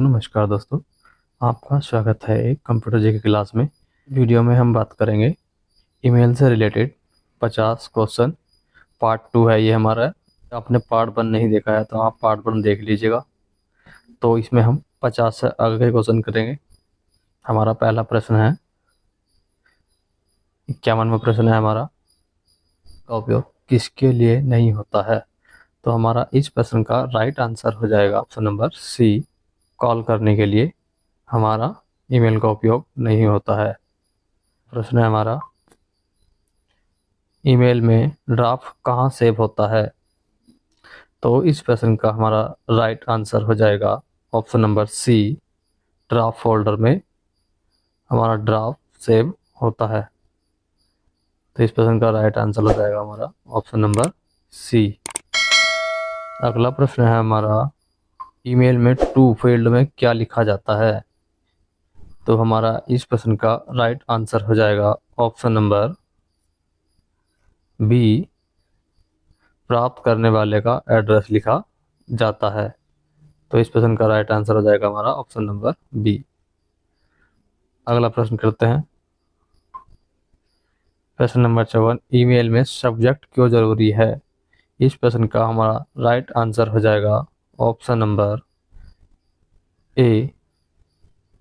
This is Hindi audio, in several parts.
नमस्कार दोस्तों, आपका स्वागत है एक कंप्यूटर जी की क्लास में। वीडियो में हम बात करेंगे ईमेल से रिलेटेड 50 क्वेश्चन। पार्ट 2 है ये हमारा। आपने पार्ट 1 नहीं देखा है तो आप पार्ट 1 देख लीजिएगा। तो इसमें हम 50 से आगे के क्वेश्चन करेंगे। हमारा पहला प्रश्न है, 51वां प्रश्न है हमारा, का उपयोग किसके लिए नहीं होता है। तो हमारा इस प्रश्न का राइट आंसर हो जाएगा ऑप्शन नंबर सी, कॉल करने के लिए हमारा ईमेल का उपयोग नहीं होता है। प्रश्न है हमारा, ईमेल में ड्राफ्ट कहाँ सेव होता है। तो इस प्रश्न का हमारा राइट आंसर हो जाएगा option number C, draft folder में हमारा ड्राफ्ट सेव होता है। तो इस प्रश्न का राइट आंसर हो जाएगा हमारा ऑप्शन नंबर सी। अगला प्रश्न है हमारा, ईमेल में टू फील्ड में क्या लिखा जाता है। तो हमारा इस प्रश्न का राइट आंसर हो जाएगा ऑप्शन नंबर बी, प्राप्त करने वाले का एड्रेस लिखा जाता है। तो इस प्रश्न का राइट आंसर हो जाएगा हमारा ऑप्शन नंबर बी। अगला प्रश्न करते हैं, प्रश्न नंबर 54, ईमेल में सब्जेक्ट क्यों जरूरी है। इस प्रश्न का हमारा राइट आंसर हो जाएगा ऑप्शन नंबर ए,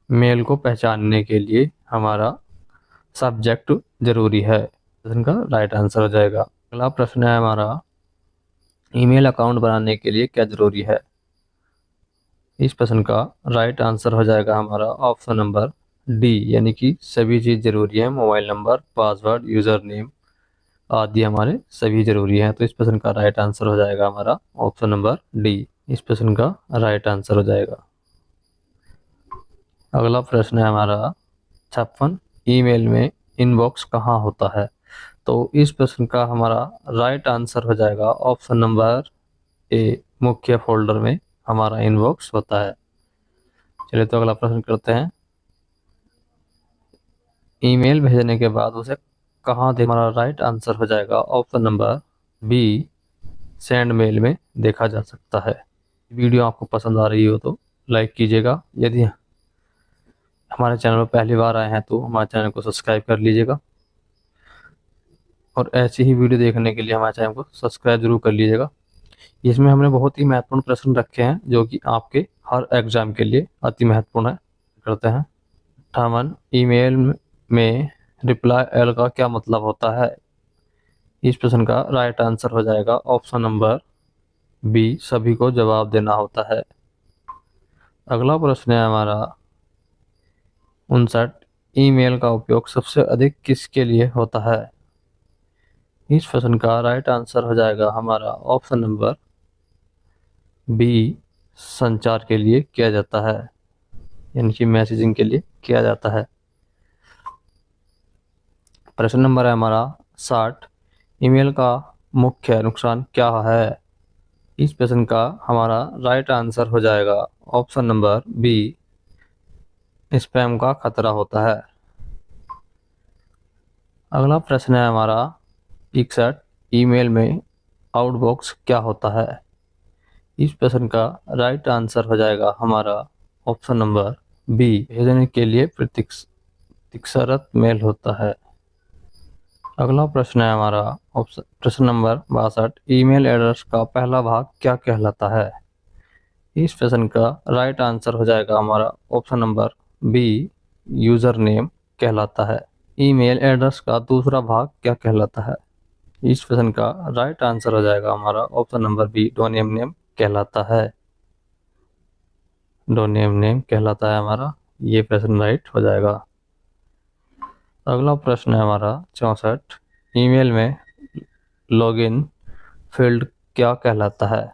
मेल को पहचानने के लिए हमारा सब्जेक्ट जरूरी है। प्रश्न का राइट आंसर हो जाएगा। अगला प्रश्न है हमारा, ईमेल अकाउंट बनाने के लिए क्या जरूरी है। इस प्रश्न का राइट आंसर हो जाएगा हमारा ऑप्शन नंबर डी, यानी कि सभी चीज़ जरूरी है। Mobile number, password, user name आदि हमारे सभी जरूरी हैं। तो इस प्रश्न का राइट आंसर हो जाएगा हमारा ऑप्शन नंबर डी। इस प्रश्न का राइट आंसर हो जाएगा। अगला प्रश्न है हमारा 56, ईमेल में इनबॉक्स कहाँ होता है। तो इस प्रश्न का हमारा राइट आंसर हो जाएगा ऑप्शन नंबर ए, मुख्य फोल्डर में हमारा इनबॉक्स होता है। चलिए तो अगला प्रश्न करते हैं, ईमेल भेजने के बाद उसे कहाँ दे। हमारा राइट आंसर हो जाएगा option number B, send mail में देखा जा सकता है। वीडियो आपको पसंद आ रही हो तो लाइक कीजिएगा। यदि हमारे चैनल पर पहली बार आए हैं तो हमारे चैनल को सब्सक्राइब कर लीजिएगा, और ऐसी ही वीडियो देखने के लिए हमारे चैनल को सब्सक्राइब जरूर कर लीजिएगा। इसमें हमने बहुत ही महत्वपूर्ण प्रश्न रखे हैं जो कि आपके हर एग्जाम के लिए अति महत्वपूर्ण है। करते हैं 58, ईमेल में रिप्लाई एल का क्या मतलब होता है। इस प्रश्न का राइट आंसर हो जाएगा ऑप्शन नंबर बी, सभी को जवाब देना होता है। अगला प्रश्न है हमारा 59, ईमेल का उपयोग सबसे अधिक किसके लिए होता है। इस प्रश्न का राइट आंसर हो जाएगा हमारा ऑप्शन नंबर बी, संचार के लिए किया जाता है, यानी कि मैसेजिंग के लिए किया जाता है। प्रश्न नंबर है हमारा 60, ईमेल का मुख्य नुकसान क्या है। इस प्रश्न का हमारा राइट आंसर हो जाएगा ऑप्शन नंबर बी, स्पैम का खतरा होता है। अगला प्रश्न है हमारा 61, ईमेल में आउटबॉक्स क्या होता है। इस प्रश्न का राइट आंसर हो जाएगा हमारा ऑप्शन नंबर बी, भेजने के लिए प्रतीक्षारत मेल होता है। अगला प्रश्न है हमारा प्रश्न नंबर 62, ईमेल एड्रेस का पहला भाग क्या कहलाता है। इस प्रश्न का राइट आंसर हो जाएगा हमारा option number B, user name कहलाता है। ईमेल एड्रेस का दूसरा भाग क्या कहलाता है। इस प्रश्न का राइट आंसर हो जाएगा हमारा option number B, domain name कहलाता है। डोमेन नेम कहलाता है हमारा, ये प्रश्न राइट हो जाएगा। अगला प्रश्न है हमारा 64, ईमेल में लॉगिन फील्ड क्या कहलाता है।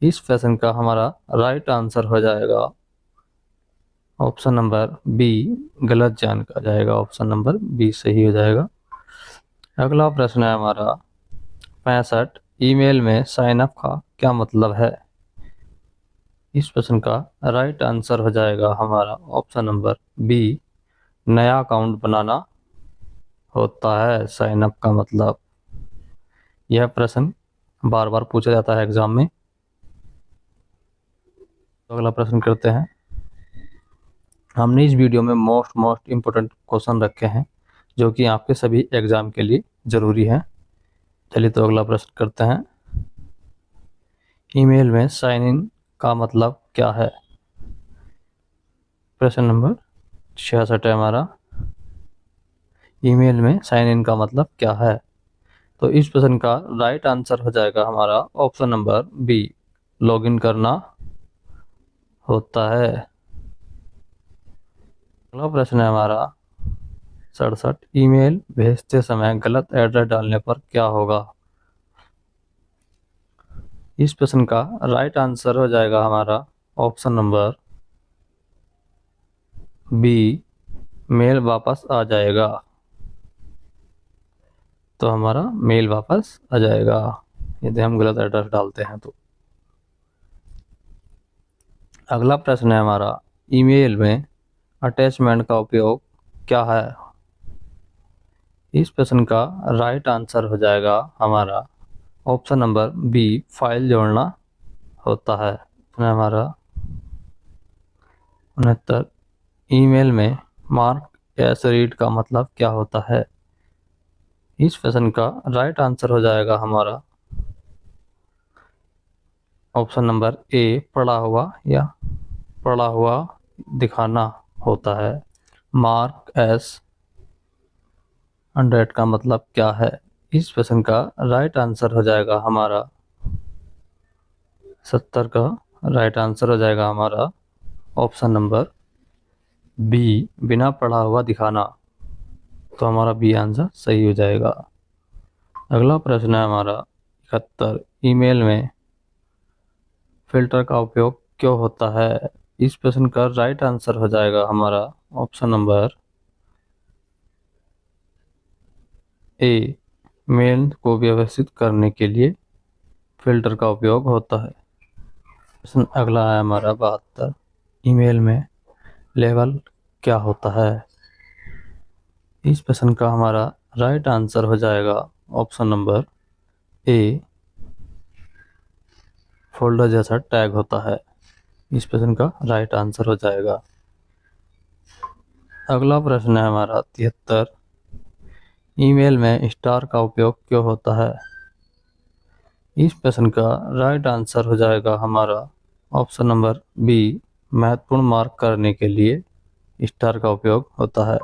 इस प्रश्न का हमारा राइट आंसर हो जाएगा ऑप्शन नंबर बी, गलत जान का जाएगा, ऑप्शन नंबर बी सही हो जाएगा। अगला प्रश्न है हमारा 65, ईमेल में साइन अप का क्या मतलब है। इस प्रश्न का राइट आंसर हो जाएगा हमारा ऑप्शन नंबर बी, नया अकाउंट बनाना होता है साइन अप का मतलब। यह प्रश्न बार बार पूछा जाता है एग्जाम में। तो अगला प्रश्न करते हैं। हमने इस वीडियो में मोस्ट इम्पोर्टेंट क्वेश्चन रखे हैं जो कि आपके सभी एग्जाम के लिए ज़रूरी है। चलिए तो अगला प्रश्न करते हैं। ईमेल में साइन इन का मतलब क्या है? प्रश्न नंबर 66 है हमारा। ईमेल में साइन इन का मतलब क्या है? तो इस प्रश्न का राइट आंसर हो जाएगा हमारा ऑप्शन नंबर बी, लॉगिन करना होता है। अगला प्रश्न है हमारा 67। ईमेल भेजते समय गलत एड्रेस डालने पर क्या होगा? इस प्रश्न का राइट आंसर हो जाएगा हमारा ऑप्शन नंबर बी, मेल वापस आ जाएगा। तो हमारा मेल वापस आ जाएगा यदि हम गलत एड्रेस डालते हैं तो। अगला प्रश्न है हमारा, ईमेल में अटैचमेंट का उपयोग क्या है? इस प्रश्न का राइट आंसर हो जाएगा हमारा ऑप्शन नंबर बी, फाइल जोड़ना होता है। हमारा 69। ईमेल में मार्क एस रीड का मतलब क्या होता है? इस प्रश्न का राइट आंसर हो जाएगा हमारा ऑप्शन नंबर ए, पढ़ा हुआ या पढ़ा हुआ दिखाना होता है। मार्क एस अनरेड का मतलब क्या है? इस प्रश्न का राइट आंसर हो जाएगा हमारा 70 का राइट आंसर हो जाएगा हमारा ऑप्शन नंबर बी, बिना पढ़ा हुआ दिखाना। तो हमारा बी आंसर सही हो जाएगा। अगला प्रश्न है हमारा 71। ईमेल में फिल्टर का उपयोग क्यों होता है? इस प्रश्न का राइट आंसर हो जाएगा हमारा ऑप्शन नंबर ए, मेल को व्यवस्थित करने के लिए फिल्टर का उपयोग होता है। प्रश्न अगला है हमारा 72। ईमेल में लेबल क्या होता है? इस प्रश्न का हमारा राइट आंसर हो जाएगा ऑप्शन नंबर ए, फोल्डर जैसा टैग होता है। इस प्रश्न का राइट आंसर हो जाएगा। अगला प्रश्न है हमारा 73। ईमेल में स्टार का उपयोग क्यों होता है? इस प्रश्न का राइट आंसर हो जाएगा हमारा ऑप्शन नंबर बी, महत्वपूर्ण मार्क करने के लिए स्टार का उपयोग होता है।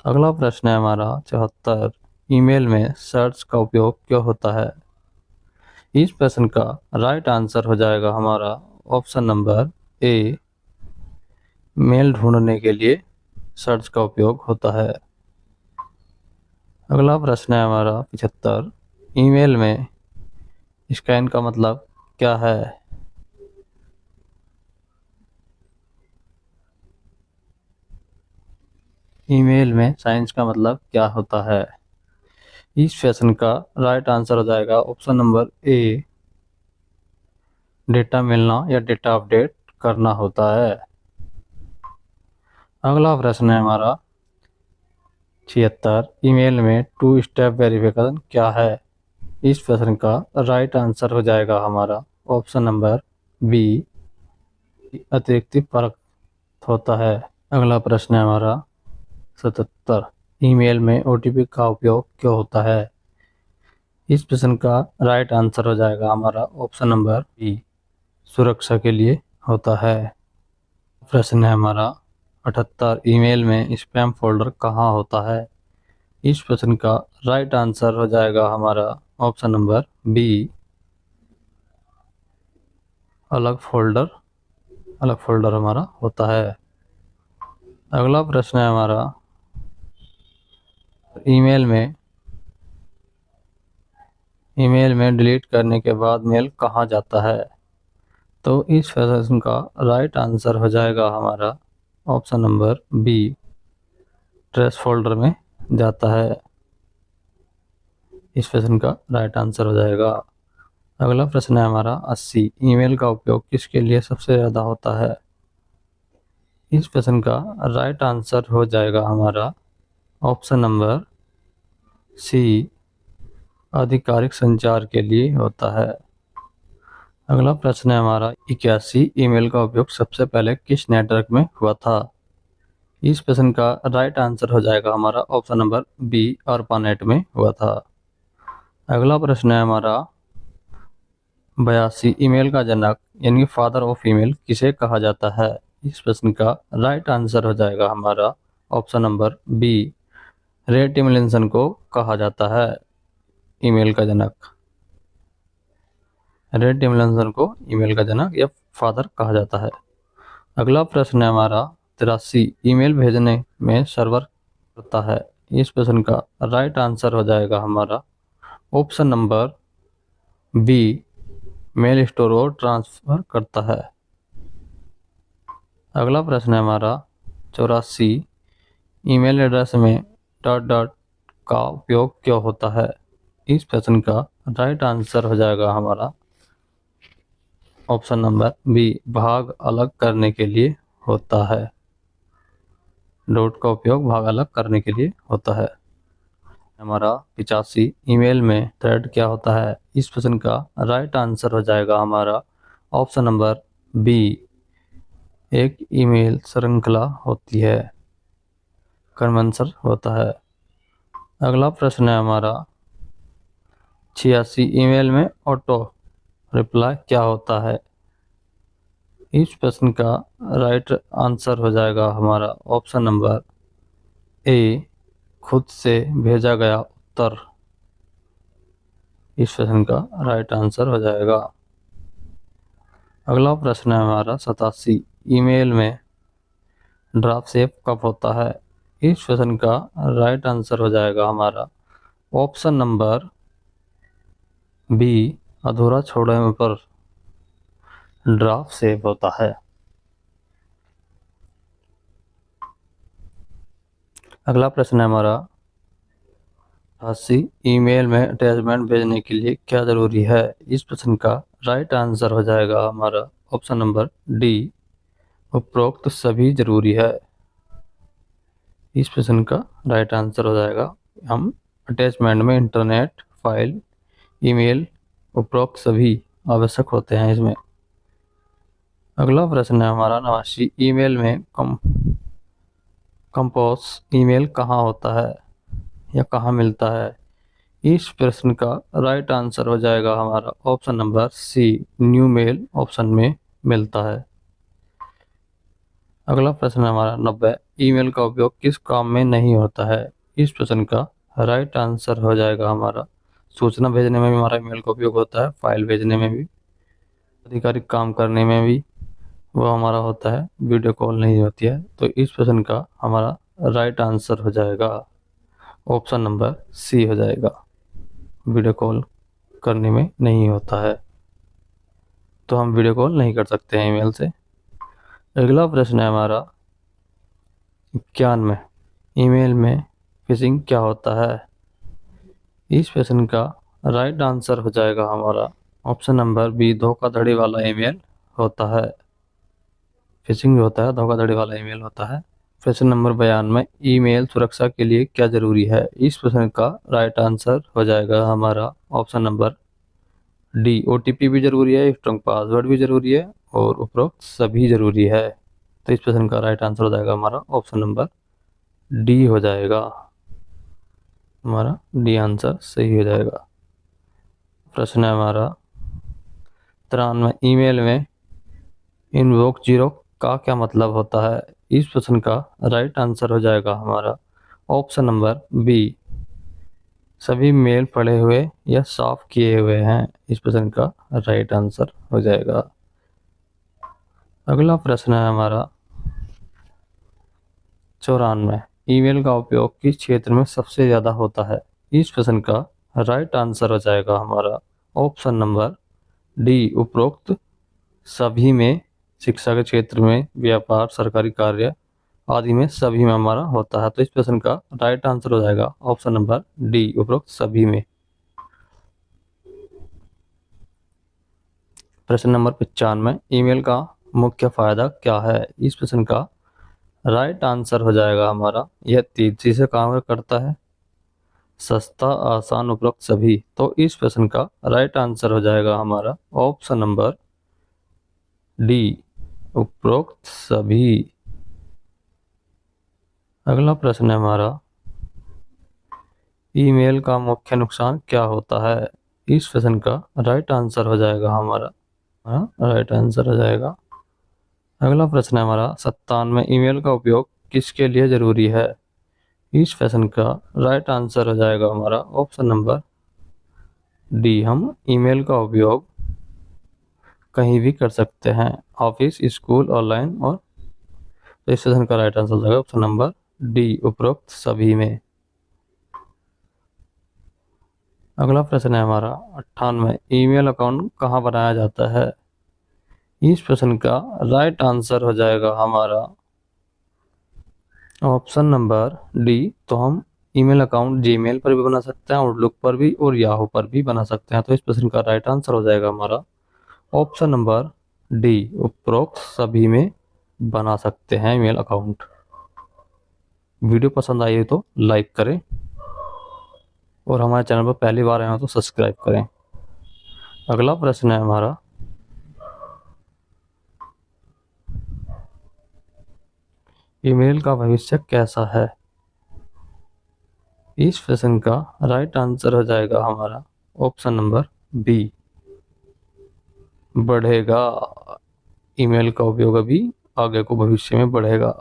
अगला प्रश्न है हमारा 74। ईमेल में सर्च का उपयोग क्यों होता है? इस प्रश्न का राइट आंसर हो जाएगा हमारा ऑप्शन नंबर ए, मेल ढूंढने के लिए सर्च का उपयोग होता है। अगला प्रश्न है हमारा 75। ईमेल में स्कैन का मतलब क्या है? ईमेल में साइंस का मतलब क्या होता है? इस प्रश्न का राइट आंसर हो जाएगा ऑप्शन नंबर ए, डेटा मिलना या डेटा अपडेट करना होता है। अगला प्रश्न है हमारा 76। ईमेल में टू स्टेप वेरिफिकेशन क्या है? इस प्रश्न का राइट आंसर हो जाएगा हमारा ऑप्शन नंबर बी, अतिरिक्त परख होता है। अगला प्रश्न है हमारा 77। ईमेल में ओटीपी का उपयोग क्यों होता है? इस प्रश्न का राइट आंसर हो जाएगा हमारा ऑप्शन नंबर बी, सुरक्षा के लिए होता है। प्रश्न है हमारा 78। ईमेल में स्पैम फोल्डर कहाँ होता है? इस प्रश्न का राइट आंसर हो जाएगा हमारा ऑप्शन नंबर बी, अलग फोल्डर हमारा होता है। अगला प्रश्न है हमारा ईमेल में डिलीट करने के बाद मेल कहाँ जाता है? तो इस प्रश्न का राइट आंसर हो जाएगा हमारा option number B, trash folder में जाता है। इस प्रश्न का राइट आंसर हो जाएगा। अगला प्रश्न है हमारा 80। ईमेल का उपयोग किसके लिए सबसे ज़्यादा होता है? इस प्रश्न का राइट आंसर हो जाएगा हमारा ऑप्शन नंबर सी, आधिकारिक संचार के लिए होता है। अगला प्रश्न है हमारा 81 ईमेल का उपयोग सबसे पहले किस नेटवर्क में हुआ था। इस प्रश्न का राइट आंसर हो जाएगा हमारा ऑप्शन नंबर बी ARPANET में हुआ था। अगला प्रश्न है हमारा 82 ईमेल का जनक यानी फादर ऑफ ईमेल किसे कहा जाता है। इस प्रश्न का राइट आंसर हो जाएगा हमारा ऑप्शन नंबर बी रे टिमलिंसन को कहा जाता है ईमेल का जनक। रे टिमलिंसन को ईमेल का जनक या फादर कहा जाता है। अगला प्रश्न है हमारा 83 ईमेल भेजने में सर्वर करता है। इस प्रश्न का राइट आंसर हो जाएगा हमारा option number B mail store और ट्रांसफर करता है। अगला प्रश्न है हमारा 84 ईमेल एड्रेस में डॉट डॉट का उपयोग क्यों होता है। इस प्रश्न का राइट आंसर हो जाएगा हमारा ऑप्शन नंबर बी भाग अलग करने के लिए होता है। डॉट का उपयोग भाग अलग करने के लिए होता है। हमारा 85 ईमेल में थ्रेड क्या होता है। इस प्रश्न का राइट आंसर हो जाएगा हमारा ऑप्शन नंबर बी एक ईमेल श्रृंखला होती है, कन्वेंशन होता है। अगला प्रश्न है हमारा 86 ईमेल में ऑटो रिप्लाई क्या होता है। इस प्रश्न का राइट आंसर हो जाएगा हमारा ऑप्शन नंबर ए खुद से भेजा गया उत्तर। इस प्रश्न का राइट आंसर हो जाएगा। अगला प्रश्न है हमारा 87 ईमेल में ड्राफ्ट सेव कब होता है। इस प्रश्न का राइट आंसर हो जाएगा हमारा ऑप्शन नंबर बी अधूरा छोड़ने पर ड्राफ्ट सेव होता है। अगला प्रश्न है हमारा 88 ईमेल में अटैचमेंट भेजने के लिए क्या जरूरी है। इस प्रश्न का राइट आंसर हो जाएगा हमारा ऑप्शन नंबर डी उपरोक्त सभी जरूरी है। इस प्रश्न का राइट आंसर हो जाएगा हम अटैचमेंट में इंटरनेट फाइल ईमेल उपरोक्त सभी आवश्यक होते हैं इसमें। अगला प्रश्न है हमारा 89 ईमेल में कंपोज ईमेल कहाँ होता है या कहाँ मिलता है। इस प्रश्न का राइट आंसर हो जाएगा हमारा option number C new mail option में मिलता है। अगला प्रश्न है हमारा 90 ईमेल का उपयोग किस काम में नहीं होता है। इस प्रश्न का राइट आंसर हो जाएगा हमारा सूचना भेजने में भी हमारा ईमेल का उपयोग होता है, फाइल भेजने में भी, आधिकारिक काम करने में भी वो हमारा होता है, वीडियो कॉल नहीं होती है। तो इस प्रश्न का हमारा राइट आंसर हो जाएगा ऑप्शन नंबर सी हो जाएगा, वीडियो कॉल करने में नहीं होता है, तो हम वीडियो कॉल नहीं कर सकते हैं ईमेल से। अगला प्रश्न है हमारा 91 ईमेल में फिशिंग क्या होता है। इस प्रश्न का राइट आंसर हो जाएगा हमारा ऑप्शन नंबर बी धोखाधड़ी वाला ईमेल होता है। फिशिंग जो होता है धोखाधड़ी वाला ईमेल होता है। प्रश्न नंबर 92 ईमेल सुरक्षा के लिए क्या जरूरी है। इस प्रश्न का राइट आंसर हो जाएगा हमारा ऑप्शन नंबर डी OTP भी जरूरी है, स्ट्रॉन्ग पासवर्ड भी जरूरी है और उपरोक्त सभी जरूरी है। तो इस प्रश्न का राइट आंसर हो जाएगा हमारा ऑप्शन नंबर डी हो जाएगा, हमारा डी आंसर सही हो जाएगा। प्रश्न है हमारा 93 ईमेल में इनवॉक जीरो का क्या मतलब होता है। इस प्रश्न का राइट आंसर हो जाएगा हमारा ऑप्शन नंबर बी सभी मेल पढ़े हुए या साफ किए हुए हैं। इस प्रश्न का राइट आंसर हो जाएगा। अगला प्रश्न है हमारा 94 ईमेल का उपयोग किस क्षेत्र में सबसे ज़्यादा होता है। इस प्रश्न का राइट आंसर हो जाएगा हमारा ऑप्शन नंबर डी उपरोक्त सभी में, शिक्षा के क्षेत्र में, व्यापार, सरकारी कार्य आदि में सभी में हमारा होता है। तो इस प्रश्न का राइट आंसर हो जाएगा ऑप्शन नंबर डी उपरोक्त सभी में। प्रश्न नंबर 95 ईमेल का मुख्य फायदा क्या है। इस प्रश्न का राइट आंसर हो जाएगा हमारा यह तेजी से काम करता है, सस्ता, आसान, उपरोक्त सभी। तो इस प्रश्न का राइट आंसर हो जाएगा हमारा ऑप्शन नंबर डी, उपरोक्त सभी। अगला प्रश्न है हमारा, ईमेल का मुख्य नुकसान क्या होता है? इस प्रश्न का राइट आंसर हो जाएगा हमारा, राइट आंसर हो जाएगा। अगला प्रश्न है हमारा 97, ईमेल का उपयोग किसके लिए जरूरी है? इस प्रश्न का राइट आंसर हो जाएगा हमारा ऑप्शन नंबर डी, हम ईमेल का उपयोग कहीं भी कर सकते हैं, ऑफिस, स्कूल, ऑनलाइन। और तो इस प्रश्न का राइट आंसर हो जाएगा ऑप्शन नंबर डी, उपरोक्त सभी में। अगला प्रश्न है हमारा 98, ईमेल अकाउंट कहाँ बनाया जाता है? इस प्रश्न का राइट आंसर हो जाएगा हमारा ऑप्शन नंबर डी, तो हम ईमेल अकाउंट जीमेल पर भी बना सकते हैं, आउटलुक पर भी और याहू पर भी बना सकते हैं। तो इस प्रश्न का राइट आंसर हो जाएगा हमारा ऑप्शन नंबर डी, उपरोक्त सभी में बना सकते हैं ईमेल अकाउंट। वीडियो पसंद आई है तो लाइक करें और हमारे चैनल पर पहली बार आए हो तो सब्सक्राइब करें। अगला प्रश्न है हमारा, ईमेल का भविष्य कैसा है? इस प्रश्न का राइट आंसर हो जाएगा हमारा ऑप्शन नंबर बी, बढ़ेगा। ईमेल का उपयोग अभी आगे को भविष्य में बढ़ेगा।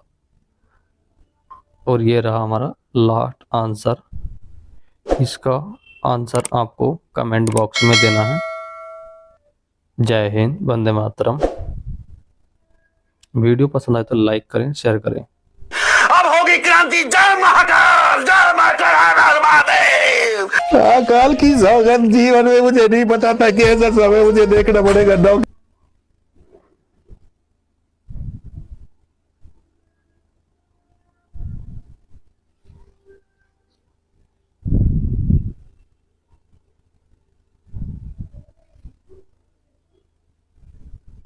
और ये रहा हमारा लास्ट आंसर। इसका आंसर आपको कमेंट बॉक्स में देना है। जय हिंद, वंदे मातरम। वीडियो पसंद आए तो लाइक करें, शेयर करें। अब होगी क्रांति। जय महाकाल, जय महाकाल। काल की सौगंध, जीवन में मुझे नहीं पता था कि ऐसा समय मुझे देखना पड़ेगा।